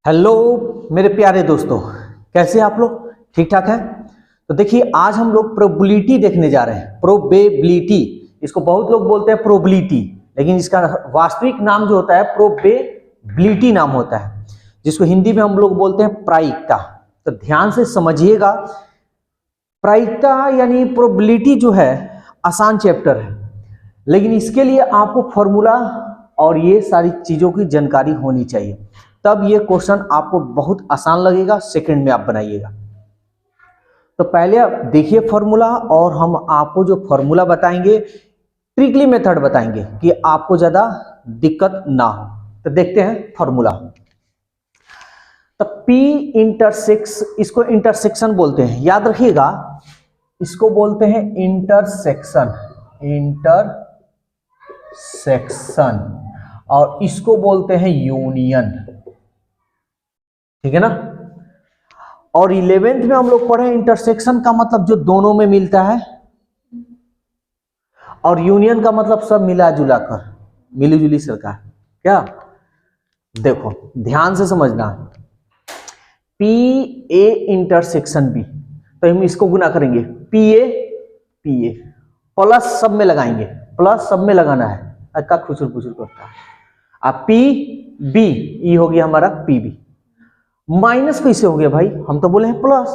Hello मेरे प्यारे दोस्तों, कैसे आप लोग? ठीक ठाक हैं? तो देखिए, आज हम लोग प्रोबेबिलिटी देखने जा रहे हैं। प्रोबेबिलिटी, इसको बहुत लोग बोलते हैं प्रोबेबिलिटी, लेकिन इसका वास्तविक नाम जो होता है प्रोबेबिलिटी नाम होता है, जिसको हिंदी में हम लोग बोलते हैं प्रायिकता। तो ध्यान से समझिएगा, प्रायिकता यानी प्रोबेबिलिटी जो है आसान चैप्टर है, लेकिन इसके लिए आपको फॉर्मूला और ये सारी चीजों की जानकारी होनी चाहिए, तब ये क्वेश्चन आपको बहुत आसान लगेगा, सेकंड में आप बनाइएगा। तो पहले आप देखिए फॉर्मूला, और हम आपको जो फॉर्मूला बताएंगे ट्रिकली मेथड बताएंगे कि आपको ज्यादा दिक्कत ना हो। तो देखते हैं फॉर्मूला। तो P इंटरसेक्स, इसको इंटरसेक्शन बोलते हैं, याद रखिएगा, इसको बोलते हैं इंटरसेक्शन, इंटरसेक्शन, और इसको बोलते हैं यूनियन, ठीक है ना। और 11th में हम लोग पढ़े इंटरसेक्शन का मतलब जो दोनों में मिलता है, और यूनियन का मतलब सब मिला जुला कर, मिली जुली सरकार। क्या? देखो ध्यान से समझना, पी ए इंटरसेक्शन बी, तो हम इसको गुना करेंगे, पी ए प्लस सब में लगाएंगे, प्लस सब में लगाना है, अक्का खुचुर पुचुर करता है। अब पी बी, ई हो गया हमारा पी बी, माइनस कैसे हो गया भाई? हम तो बोले हैं प्लस।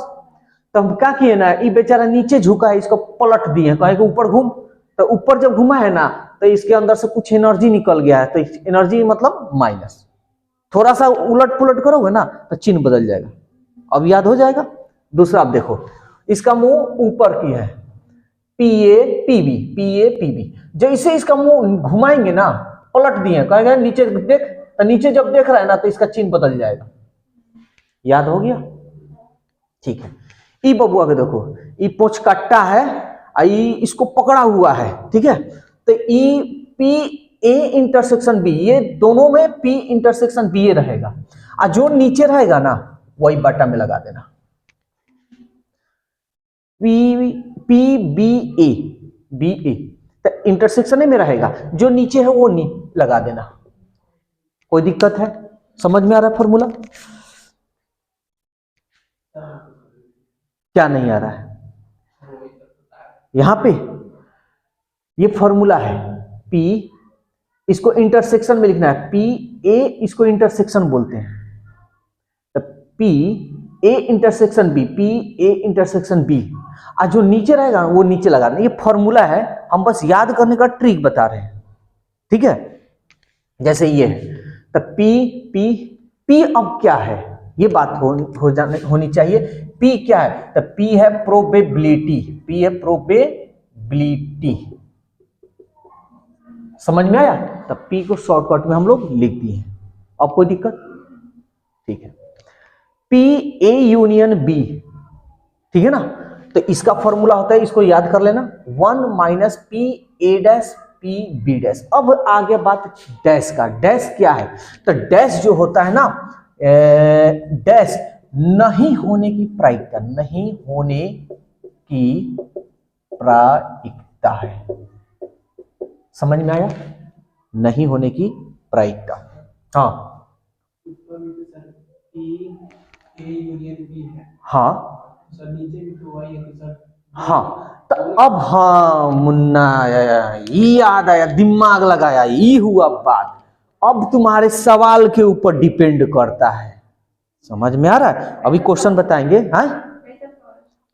तो हम क्या किए ना, ये बेचारा नीचे झुका है, इसको पलट दिए, कहे कि ऊपर घूम, तो ऊपर जब घुमा है ना, तो इसके अंदर से कुछ एनर्जी निकल गया है, तो एनर्जी मतलब माइनस। थोड़ा सा उलट पुलट करोगे ना तो चिन्ह बदल जाएगा, अब याद हो जाएगा। दूसरा आप देखो, इसका मुंह ऊपर की है, पी ए पी बी, जैसे इसका मुंह घुमाएंगे ना, पलट दिए, कहेगा नीचे देख, तो नीचे जब देख रहा है ना तो इसका चिन्ह बदल जाएगा। याद हो गया? ठीक है। ई बबुआ के देखो, ई पोछ कट्टा है, ई इसको पकड़ा हुआ है, ठीक है। तो ई पी ए इंटरसेक्शन बी, ये दोनों में पी इंटरसेक्शन बी ए रहेगा, और जो नीचे रहेगा ना वही बटा में लगा देना, पी पी बी ए, तो इंटरसेक्शन में रहेगा, जो नीचे है वो लगा देना। कोई दिक्कत है? समझ में आ रहा है फॉर्मूला? क्या नहीं आ रहा है? यहां पे ये फॉर्मूला है, P, इसको इंटरसेक्शन में लिखना है, P A, इसको इंटरसेक्शन बोलते हैं, तो P A intersection B, P A intersection B, और जो नीचे रहेगा वो नीचे लगाना। ये फॉर्मूला है, हम बस याद करने का ट्रिक बता रहे हैं, ठीक है। जैसे ये है, तो P अब क्या है, ये बात होनी चाहिए। P क्या है? तो P है प्रोबेबिलिटी, P है प्रोबेबिलिटी, समझ में आया? तो P को शॉर्टकट में हम लोग लिख दिए। अब कोई दिक्कत? ठीक है। P A यूनियन B, ठीक है ना। तो इसका फॉर्मूला होता है, इसको याद कर लेना, 1 minus P A dash P B dash. अब आ गया बात डैश का। डैश क्या है? तो डैश जो होता है ना, डैश नहीं होने की प्रायिकता, नहीं होने की प्रायिकता है। समझ में आया? नहीं होने की प्रायिकता। हाँ हाँ हाँ, तो अब हाँ मुन्ना, ये याद आया, दिमाग लगाया, ये हुआ बात। अब तुम्हारे सवाल के ऊपर डिपेंड करता है, समझ में आ रहा है? अभी क्वेश्चन बताएंगे। हाँ,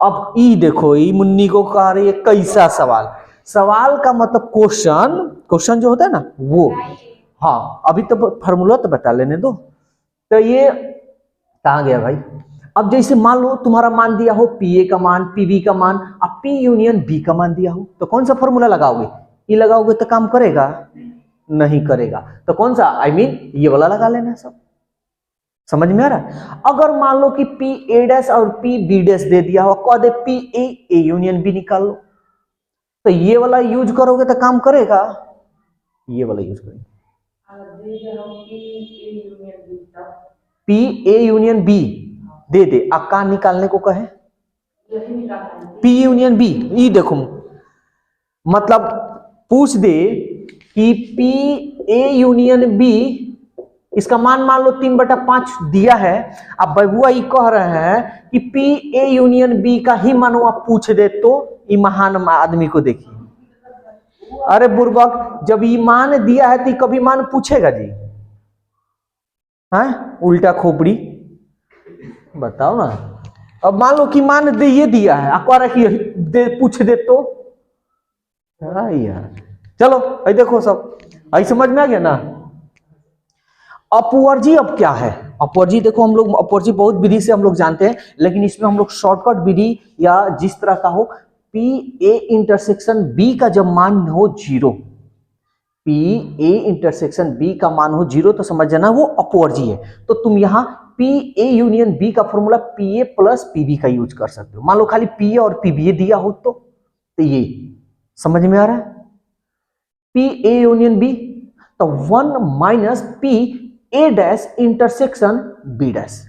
अब ई देखो, ई मुन्नी को कह रही है कैसा सवाल। सवाल का मतलब क्वेश्चन जो होता है ना वो। हाँ, अभी तो फॉर्मूला तो बता लेने दो। तो ये कहाँ गया भाई? अब जैसे मान लो तुम्हारा मान दिया हो पी ए का मान, पी बी का मान, अब पी यूनियन बी का मान दिया हो, तो कौन सा फॉर्मूला लगाओगे? ई लगाओगे तो काम करेगा? नहीं करेगा। तो कौन सा, I mean, ये वाला लगा लेना। सब समझ में आ रहा है? अगर मान लो कि पी ए डैश और पी बी डैश दे दिया हो, कह दे पी ए यूनियन बी निकाल लो, तो ये वाला यूज करोगे तो काम करेगा? ये वाला यूज करेंगे, पी ए यूनियन बी दे दे, अक्का निकालने को कहे पी यूनियन बी। ये देखो, मतलब पूछ दे कि पी ए यूनियन बी इसका मान लो 3/5 दिया है। अब बबुआ ये कह रहे हैं कि पी ए यूनियन बी का ही मान आप पूछ दे तो ये महान आदमी को देखिए। अरे बुर्बक, जब ये मान दिया है तो कभी मान पूछेगा जी? हाँ, उल्टा खोपड़ी, बताओ ना। अब मान लो कि मान दे ये दिया है, आप कह रहे कि पूछ दे तो यार। चलो आई देखो सब, आई समझ में आ गया ना। अपवर्जी अब क्या है? अपवर्जी देखो, हम लोग अपवर्जी बहुत विधि से हम लोग जानते हैं, लेकिन इसमें हम लोग शॉर्टकट विधि या जिस तरह का हो, पी ए इंटरसेक्शन बी का जब मान हो 0, पी ए इंटरसेक्शन बी का मान हो 0 तो समझ जाना वो अपवर्जी है। तो तुम यहाँ पी ए यूनियन बी का formula P A plus P B का यूज कर सकते हो। मान लो खाली पी ए और पी बी दिया हो तो ये समझ में आ रहा है? पी ए यूनियन बी तो 1 minus P A dash intersection B dash,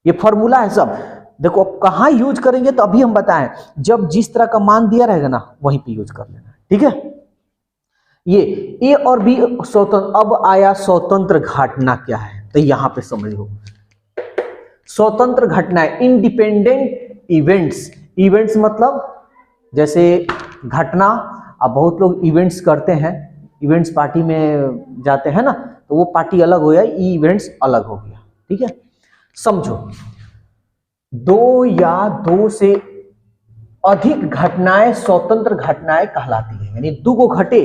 ये फॉर्मूला है सब। देखो अब कहाँ यूज करेंगे तो अभी हम बताएं, जब जिस तरह का मान दिया रहेगा ना वहीं पे यूज कर लेना, ठीक है। ये ए और बी स्वतंत्र, अब आया स्वतंत्र घटना क्या है, तो यहां पे समझो स्वतंत्र घटनाएं, इंडिपेंडेंट इवेंट्स। इवेंट्स मतलब जैसे घटना, अब बहुत लोग इवेंट्स करते हैं, इवेंट्स पार्टी में जाते हैं ना, तो वो पार्टी अलग हो गया, इवेंट्स अलग हो गया, ठीक है। समझो 2 या 2 से अधिक घटनाएं स्वतंत्र घटनाएं कहलाती है, यानी 2 को घटे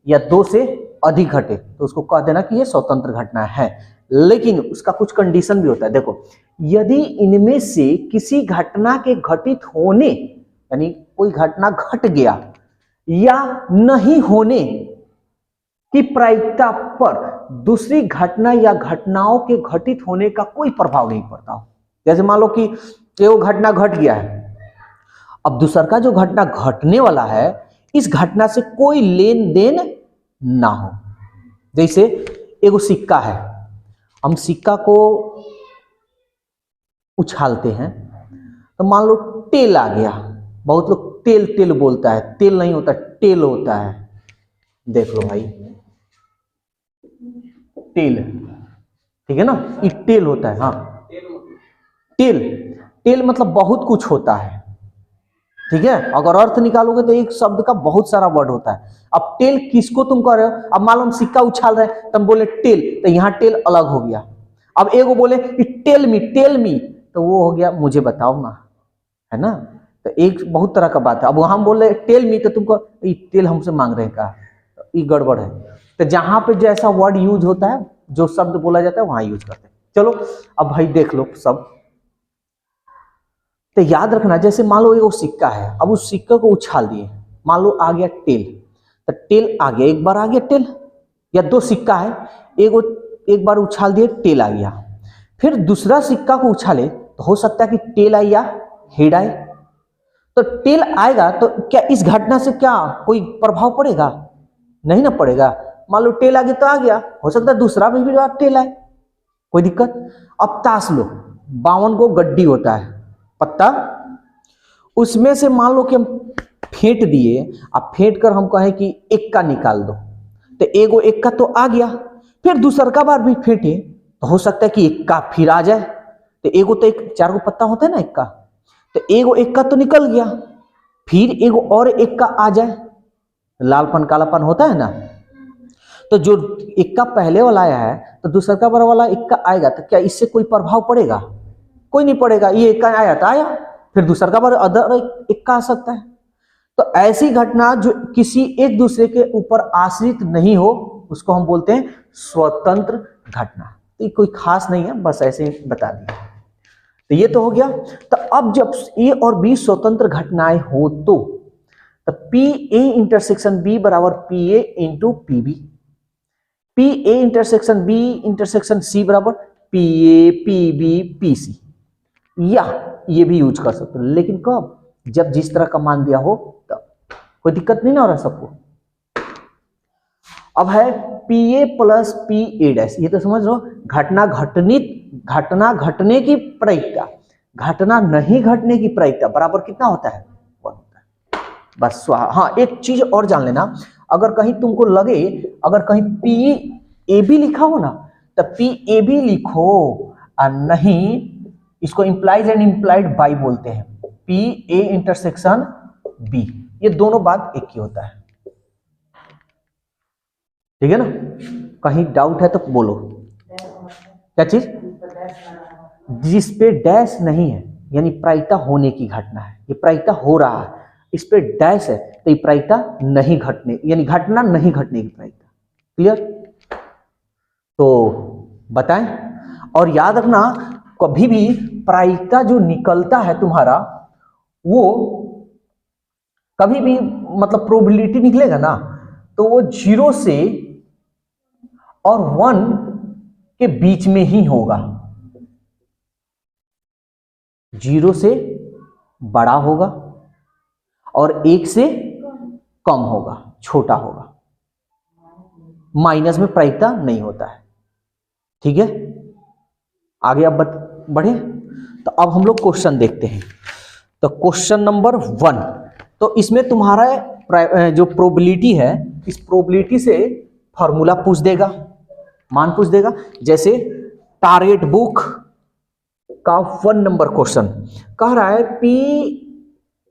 या 2 से अधिक घटे तो उसको कह देना कि ये स्वतंत्र घटना है। लेकिन उसका कुछ कंडीशन भी होता है। देखो, यदि इनमें से किसी घटना के घटित होने, यानी कोई घटना घट गया या नहीं होने की प्रायिकता पर दूसरी घटना या घटनाओं के घटित होने का कोई प्रभाव नहीं पड़ता हो। जैसे मान लो कि वो घटना घट गया है, अब दूसर का जो घटना घटने वाला है इस घटना से कोई लेन देन ना हो। जैसे एगो सिक्का है, हम सिक्का को उछालते हैं तो मान लो टेल आ गया, बहुत लोग तेल तेल बोलता है, तेल नहीं होता टेल होता है। देख लो भाई, टेल, ठीक है ना, ये टेल होता है। हाँ, टेल, टेल मतलब बहुत कुछ होता है, ठीक है। अगर अर्थ निकालोगे तो एक शब्द का बहुत सारा वर्ड होता है। अब टेल किसको तुम कह रहे हो? अब मान लो हम सिक्का उछाल रहे हैं, तुम बोले टेल, तो यहाँ टेल अलग हो गया। अब एगो बोले टेल मी, तो वो हो गया मुझे बताओ ना, है ना। तो एक बहुत तरह का बात है। अब हम बोले टेल मी तो तुमको टेल हमसे मांग रहे हैं का, ये गड़बड़ है। तो जहां पे जैसा वर्ड यूज होता है, जो शब्द बोला जाता है वहां यूज करते हैं। चलो अब भाई देख लो सब, तो याद रखना, जैसे मान लो वो सिक्का है, अब उस सिक्के को उछाल दिए, मान लो आ गया टेल, तो टेल आ गया, एक बार आ गया टेल, या 2 सिक्का है, एक बार उछाल दिए टेल आ गया, फिर दूसरा सिक्का को उछाले तो हो सकता है कि टेल आए या हेड आए। तो टेल आएगा तो क्या इस घटना से क्या कोई प्रभाव पड़ेगा? नहीं ना पड़ेगा। मान लो टेल आ गया तो आ गया, हो सकता है दूसरा भी टेल आए, कोई दिक्कत। अब ताश लो, 52 को गड्डी होता है पत्ता, उसमें से मान लो कि हम फेंट दिए, अब फेंट कर हम कहें कि एक्का निकाल दो, तो एगो एक्का तो आ गया, फिर दूसर का बार भी फेंटे तो हो सकता है कि एक्का फिर आ जाए। तो एगो तो 4 गो पत्ता होता है ना एक्का, तो एगो एक्का तो निकल गया, फिर एगो और एक्का आ जाए, लालपन कालापन होता है ना। तो जो एक्का पहले वाला आया है तो दूसर का बार वाला एक्का आएगा, तो क्या इससे कोई प्रभाव पड़ेगा? कोई नहीं पड़ेगा। ये एक्का आया तो आया, फिर दूसर का बार अदर एक्का आ सकता है। तो ऐसी घटना जो किसी एक दूसरे के ऊपर आश्रित नहीं हो उसको हम बोलते हैं स्वतंत्र घटना। तो ये कोई खास नहीं है, बस ऐसे ही बता दिया। तो ये तो हो गया। तो अब जब ए और बी स्वतंत्र घटनाएं हो तो पी ए इंटरसेक्शन बी बराबर P A into P B, P A intersection B intersection C बराबर P A P B P C, या ये भी यूज कर सकते हो, लेकिन कब? जब जिस तरह का मान दिया हो तब। कोई दिक्कत नहीं ना हो रहा सबको? अब है P A plus P A dash, ये तो समझ लो घटना घटने की प्रायिकता, घटना नहीं घटने की प्रायिकता बराबर कितना होता है? 1 होता है। बस हाँ, एक चीज और जान लेना, अगर कहीं तुमको लगे, अगर कहीं पी ए बी लिखा हो ना, तो पी ए बी लिखो और नहीं इसको इंप्लाइज एंड इंप्लाइड बाई बोलते हैं, पी ए इंटरसेक्शन बी, ये दोनों बात एक ही होता है। ठीक है ना, कहीं डाउट है तो बोलो। क्या चीज? जिस पे डैश नहीं है यानी प्रायिकता होने की घटना है, ये प्रायिकता हो रहा है, इस पे डैश है तो ये प्रायिकता नहीं घटने यानी घटना नहीं घटने की प्रायिकता। क्लियर? तो बताएं। और याद रखना कभी भी प्रायिकता जो निकलता है तुम्हारा वो कभी भी मतलब प्रोबेबिलिटी निकलेगा ना तो वो 0 से और 1 के बीच में ही होगा। 0 से बड़ा होगा और 1 से कम होगा, छोटा होगा। माइनस में प्रायिकता नहीं होता है। ठीक है, आगे अब बढ़े। तो अब हम लोग क्वेश्चन देखते हैं। तो क्वेश्चन नंबर 1, तो इसमें तुम्हारा जो प्रोबेबिलिटी है, इस प्रोबेबिलिटी से फॉर्मूला पूछ देगा, मान पूछ देगा। जैसे टारगेट बुक का 1 नंबर क्वेश्चन कह रहा है पी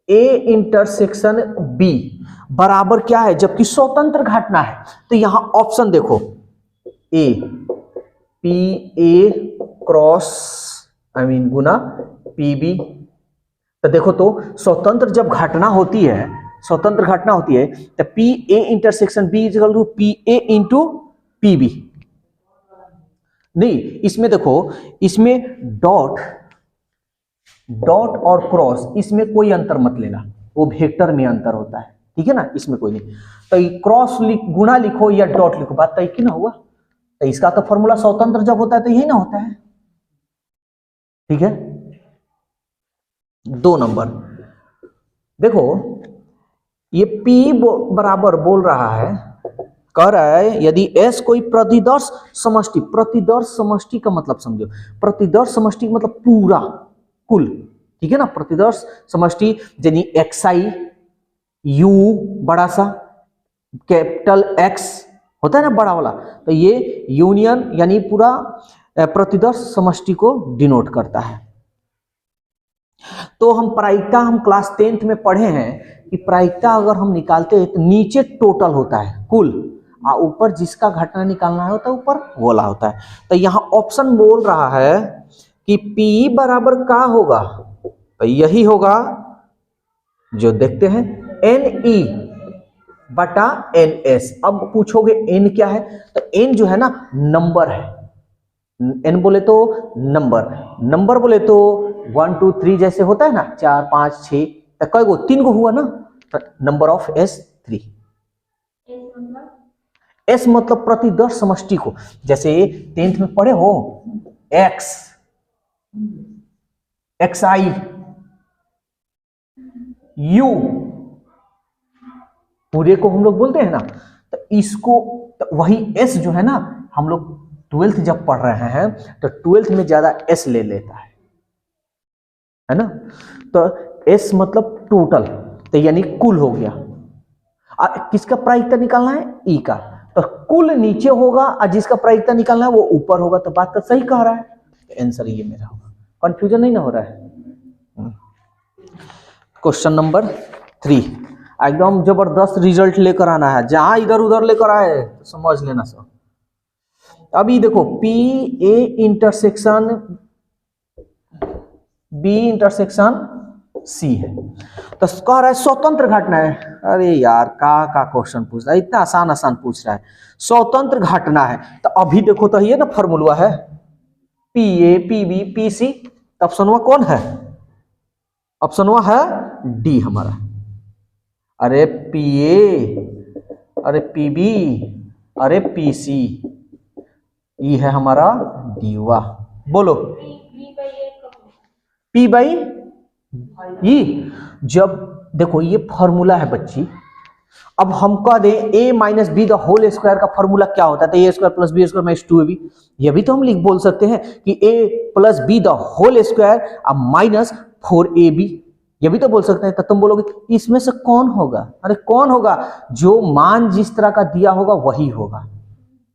ए इंटरसेक्शन बी बराबर क्या है, जबकि स्वतंत्र घटना है। तो यहां ऑप्शन देखो, ए पी ए क्रॉस गुना पी बी। तो देखो तो स्वतंत्र जब घटना होती है, स्वतंत्र घटना होती है तो P A intersection B equal to P A into P B. नहीं, इसमें देखो, इसमें डॉट और क्रॉस इसमें कोई अंतर मत लेना, वो वेक्टर में अंतर होता है। ठीक है ना, इसमें कोई नहीं। तो क्रॉस गुना लिखो या डॉट लिखो, बात तय की ना हुआ। तो इसका तो फॉर्मूला स्वतंत्र जब होता है तो यही ना होता है। ठीक है, 2 नंबर देखो, ये P बराबर बोल रहा है, कह रहा है यदि S कोई प्रतिदर्श समष्टि, प्रतिदर्श समष्टि का मतलब समझो, प्रतिदर्श समष्टि का मतलब पूरा कुल। ठीक है ना, प्रतिदर्श समष्टि यानी XI U बड़ा सा, कैपिटल X होता है ना बड़ा वाला, तो ये यूनियन यानी पूरा प्रतिदर्श समष्टि को डिनोट करता है। तो हम प्रायिकता हम क्लास 10th में पढ़े हैं कि प्रायिकता अगर हम निकालते हैं तो नीचे टोटल होता है कुल, और ऊपर जिसका घटना निकालना है होता है ऊपर गोला होता है। तो यहाँ ऑप्शन बोल रहा है कि P बराबर क्या होगा, तो यही होगा जो देखते हैं NE बटा NS। अब पूछोगे N क्या है, तो N जो है ना नंबर है, N बोले तो नंबर, नंबर बोले तो 1 2 3 जैसे होता है ना, 4 5 6, तो कई गो 3 गो हुआ ना, नंबर ऑफ S 3। S मतलब प्रतिदर्श समष्टि को, जैसे 10th में पढ़े हो X XI U पूरे को हम लोग बोलते हैं ना, तो इसको तो वही S जो है ना, हम लोग 12th जब पढ़ रहे हैं तो 12th में ज्यादा S ले लेता है ना। तो S मतलब टोटल, तो यानी कुल हो गया। किसका प्रायिकता निकालना है, E का, तो कुल नीचे होगा और जिसका प्रायिकता निकालना है वो ऊपर होगा। तो बात तो सही कह रहा है, तो आंसर ये मेरा होगा। कंफ्यूजन नहीं ना हो रहा है। क्वेश्चन नंबर 3 एकदम जबरदस्त रिजल्ट लेकर आना है, जहां इधर उधर लेकर आए तो समझ लेना सब। अभी देखो P A intersection B intersection C है, तो कह रहा है स्वतंत्र घटना है। अरे यार का क्वेश्चन पूछ रहा है, इतना आसान आसान पूछ रहा है। स्वतंत्र घटना है तो अभी देखो तो ये ना फॉर्मूला है PA PB PC, ऑप्शन कौन है, ऑप्शन है D हमारा। अरे PA, अरे PB, अरे PC, ये है हमारा D। वाह, बोलो P बाई E। जब देखो ये फॉर्मूला है बच्ची, अब हम कह दें A minus B the whole square का फॉर्मूला क्या होता है, तो A square plus B square minus 2AB। ये भी तो हम लिख बोल सकते हैं कि A plus B the whole square minus 4AB, ये भी तो बोल सकते हैं। तो तुम बोलोगे इसमें से कौन होगा, अरे कौन होगा, जो मान जिस तरह का दिया होगा वही होगा।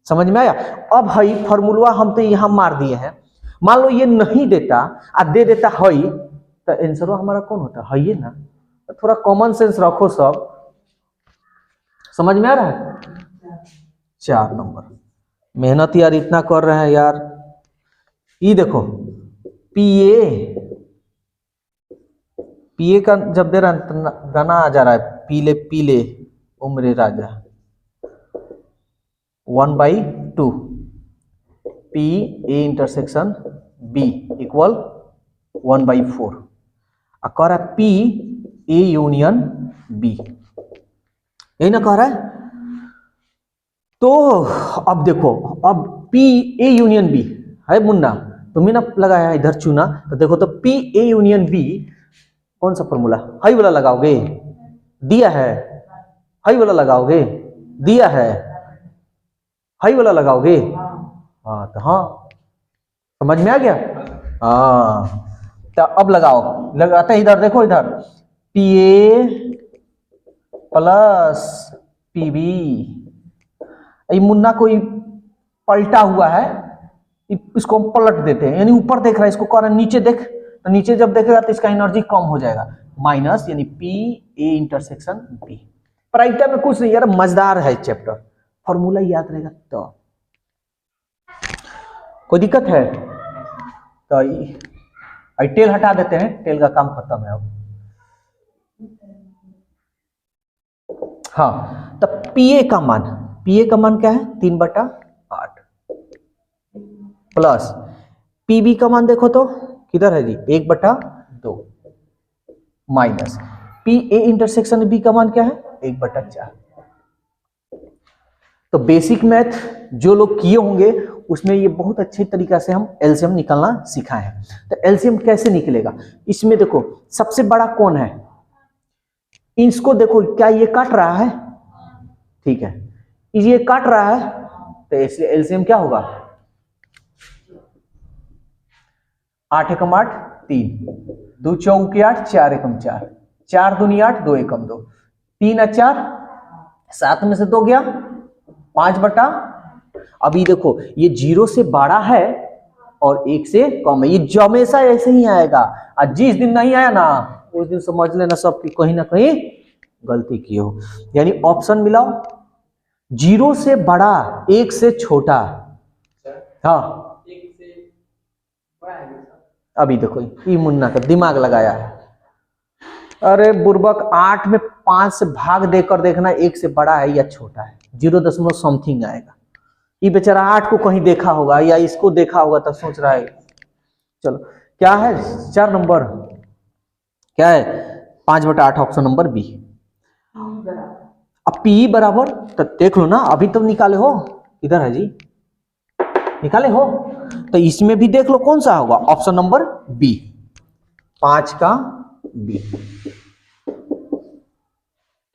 समझ में आया। अब हई फॉर्मूला हम तो यहां मार दिए हैं, मान लो ये नहीं देता आ दे देता हई, तो आंसर हमारा कौन होता है ये ना। तो थोड़ा कॉमन सेंस रखो सब, समझ में आ रहा है। 4 नंबर, मेहनत यार इतना कर रहे हैं यार। ये देखो पीए का जब दे रहा गाना आ जा रहा है, पीले पीले उम्र राजा 1/2 P A intersection B equal 1/4 कह रहा है पी ए यूनियन बी, यही ना कह रहा है। तो अब देखो, अब पी ए यूनियन बी है मुन्ना, तुम्हें ना लगाया इधर चुना, तो देखो तो पी ए यूनियन बी कौन सा फॉर्मूला, हाई वाला लगाओगे, दिया है, हाई वाला लगाओगे, दिया है, हाई वाला लगाओगे, हाँ तो हाँ समझ में आ गया। हाँ तो अब लगाओ, लगाते हैं इधर, देखो इधर P A plus P B, मुन्ना कोई पलटा हुआ है, इसको हम पलट देते हैं, यानी ऊपर देख रहा है, इसको कह रहा है नीचे देख, तो नीचे जब देखेगा तो इसका एनर्जी कम हो जाएगा, माइनस यानी पी ए इंटरसेक्शन बी। प्राइटा में कुछ नहीं यार, मजेदार है चैप्टर, फॉर्मूला याद रहेगा तो कोई दिक्कत है। तो टेल हटा देते हैं, टेल का काम खत्म है अब। हाँ तो पीए का मान, पीए का मान क्या है 3/8 प्लस पीबी का मान देखो तो किधर है जी 1/2 minus P A intersection B का मान क्या है 1/4। तो बेसिक मैथ जो लोग किए होंगे उसमें ये बहुत अच्छे तरीका से हम एलसीएम निकालना सिखाए हैं। तो एलसीएम कैसे निकलेगा, इसमें देखो सबसे बड़ा कौन है, इसको देखो क्या ये काट रहा है, ठीक है ये काट रहा है, तो इसलिए एलसीएम क्या होगा 8 एकम 8 3, 2 चौके 8, 4 एकम 4, 4 दूनी 8, 2 एकम 2, 3 और 4 7 में से 2 गया 5/। अभी देखो ये 0 से बड़ा है और 1 से कम है, ये हमेशा ऐसे ही आएगा, और जिस दिन नहीं आया ना उस दिन समझ लेना सब कहीं ना कहीं गलती की हो। यानी ऑप्शन मिलाओ 0 से बड़ा 1 से छोटा, हाँ अभी देखो ये मुन्ना का दिमाग लगाया है, अरे बुर्बक 8 में 5 से भाग देकर देखना 1 से बड़ा है या छोटा है, 0 समथिंग आएगा। ये बेचारा 8 को कहीं देखा होगा या इसको देखा होगा तब सोच रहा है। चलो क्या है 4 नंबर, क्या है 5/8 ऑप्शन नंबर बी। अब पी बराबर तो देख लो ना, अभी तो निकाले हो, इधर है जी निकाले हो, तो इसमें भी देख लो कौन सा होगा ऑप्शन नंबर बी 5 का बी,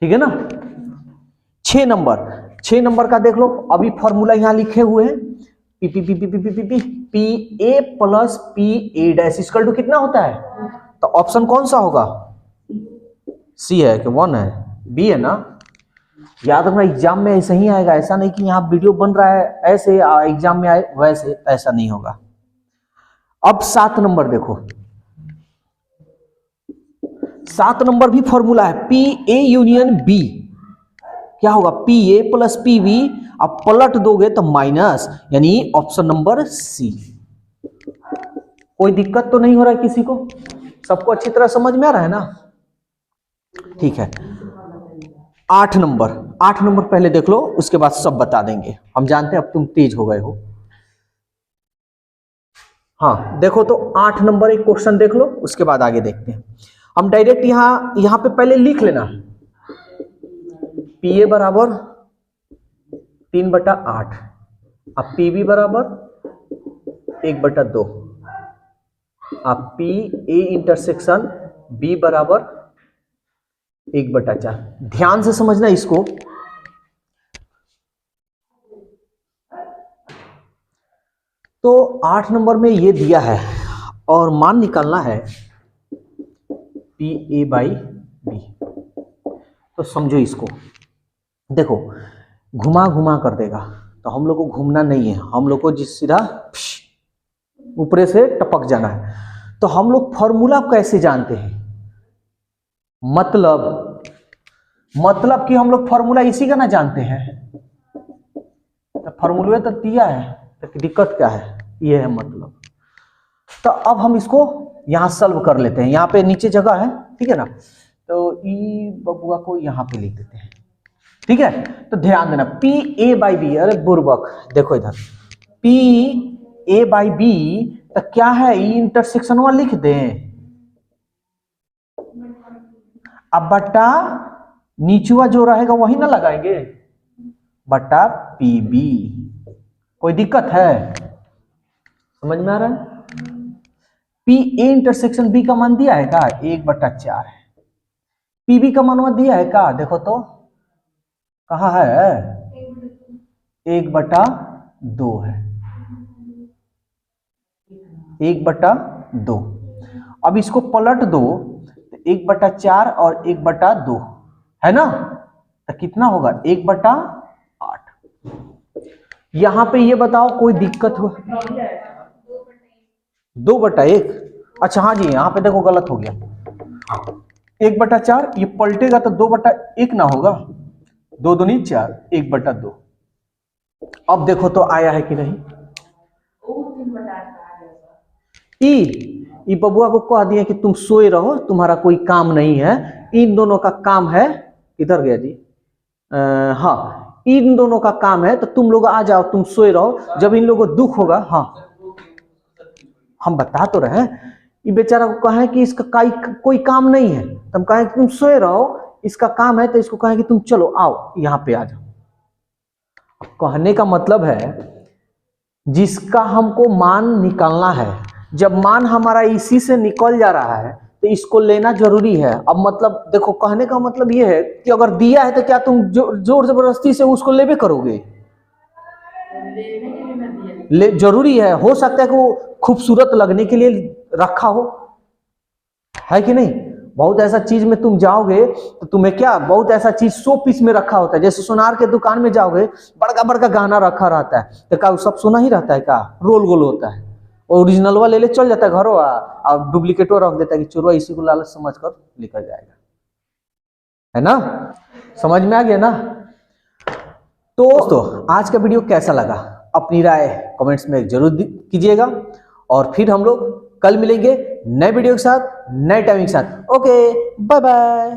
ठीक है ना। 6 नंबर का देख लो, अभी फॉर्मूला यहां लिखे हुए हैं P P P P P P P P P A plus P A dash equal to कितना होता है, तो ऑप्शन कौन सा होगा सी है कि 1 है, बी है ना। याद रखना एग्जाम में ऐसा ही आएगा, ऐसा नहीं कि यहाँ वीडियो बन रहा है ऐसे एग्जाम में आए वैसे, ऐसा नहीं होगा। अब 7 नंबर देखो, 7 नंबर भी फॉर्मूला है पी ए यूनियन बी, क्या होगा P A plus P B, अब पलट दोगे तो माइनस यानी ऑप्शन नंबर सी। कोई दिक्कत तो नहीं हो रहा है किसी को, सबको अच्छी तरह समझ में आ रहा है ना, ठीक है। 8 नंबर पहले देख लो, उसके बाद सब बता देंगे, हम जानते हैं अब तुम तेज हो गए हो। हाँ देखो तो 8 नंबर एक क्वेश्चन देख लो, उसके बाद आगे देखते हैं। हम डायरेक्ट यहां पे पहले लिख लेना पी ए बराबर 3/8, अब पी बी बराबर 1/2, अब पी ए इंटरसेक्शन बी बराबर 1/4। ध्यान से समझना इसको, तो 8 नंबर में ये दिया है और मान निकालना है पी ए बाई बी। तो समझो इसको, देखो घुमा घुमा कर देगा, तो हम लोग को घूमना नहीं है, हम लोग को जिस सीधा ऊपर से टपक जाना है। तो हम लोग फॉर्मूला कैसे जानते हैं? मतलब कि हम लोग फॉर्मूला इसी का ना जानते हैं, तो फॉर्मूले तो दिया है, तो दिक्कत क्या है? ये है मतलब। तो अब हम इसको यहां सॉल्व कर लेते हैं। यहाँ पे नीचे जगह है, ठीक है ना, तो ई बबुआ को यहाँ पे लिख देते हैं, ठीक है। तो ध्यान देना, पी ए बाई बी, अरे बुर्बक देखो इधर, पी ए बाई बी, तो क्या है, ई इंटरसेक्शन वाला लिख दें, अब बट्टा नीचुआ जो रहेगा वही ना लगाएंगे, बट्टा पी बी। कोई दिक्कत है? समझ में आ रहा है? पी ए इंटरसेक्शन बी का मान दिया है का 1/4 है, पी बी का मान दिया है का, देखो तो कहाँ है, 1/2 है, 1/2। अब इसको पलट दो, 1/4 और 1/2 है ना, तो कितना होगा, 1/8। यहां पे ये बताओ कोई दिक्कत हो? 2/1, अच्छा हाँ जी, यहां पे देखो गलत हो गया, 1/4 ये पलटेगा तो 2/1 ना होगा, 2 दूनी 4, 1/2। अब देखो तो आया है कि नहीं? ई बबुआ को कह दिया कि तुम सोए रहो, तुम्हारा कोई काम नहीं है, इन दोनों का काम है, किधर गया जी, हाँ, इन दोनों का काम है, तो तुम लोग आ जाओ, तुम सोए रहो, जब इन लोगों को दुख होगा, हाँ हम बता तो रहे, ये बेचारा को कहे कि इसका कोई काम नहीं है, तुम कहे कि तुम सोए रहो, इसका काम है, तो इसको कहे कि तुम चलो आओ यहाँ पे आ जाओ। कहने का मतलब है जिसका हमको मान निकालना है, जब मान हमारा इसी से निकल जा रहा है तो इसको लेना जरूरी है। अब मतलब देखो, कहने का मतलब ये है कि अगर दिया है तो क्या तुम जोर जबरदस्ती से उसको लेबे करोगे? जरूरी है, हो सकता है कि वो खूबसूरत लगने के लिए रखा हो, है कि नहीं? बहुत ऐसा चीज में तुम जाओगे तो तुम्हें क्या, बहुत ऐसा चीज 100 पीस में रखा होता है, जैसे सोनार के दुकान में जाओगे, बड़का बड़का गहना रखा रहता है, तो क्या सब सोना ही रहता है का? रोल गोल होता है, ओरिजिनल वाला ले ले चल जाता है घरों, और डुप्लीकेट रख देता है कि चोरवा इसी को लालच समझ कर लेकर जाएगा, है ना? समझ में आ गया ना? तो दोस्तों आज का वीडियो कैसा लगा, अपनी राय कमेंट्स में जरूर कीजिएगा, और फिर हम लोग कल मिलेंगे नए वीडियो के साथ, नए टाइमिंग के साथ। Okay, bye bye.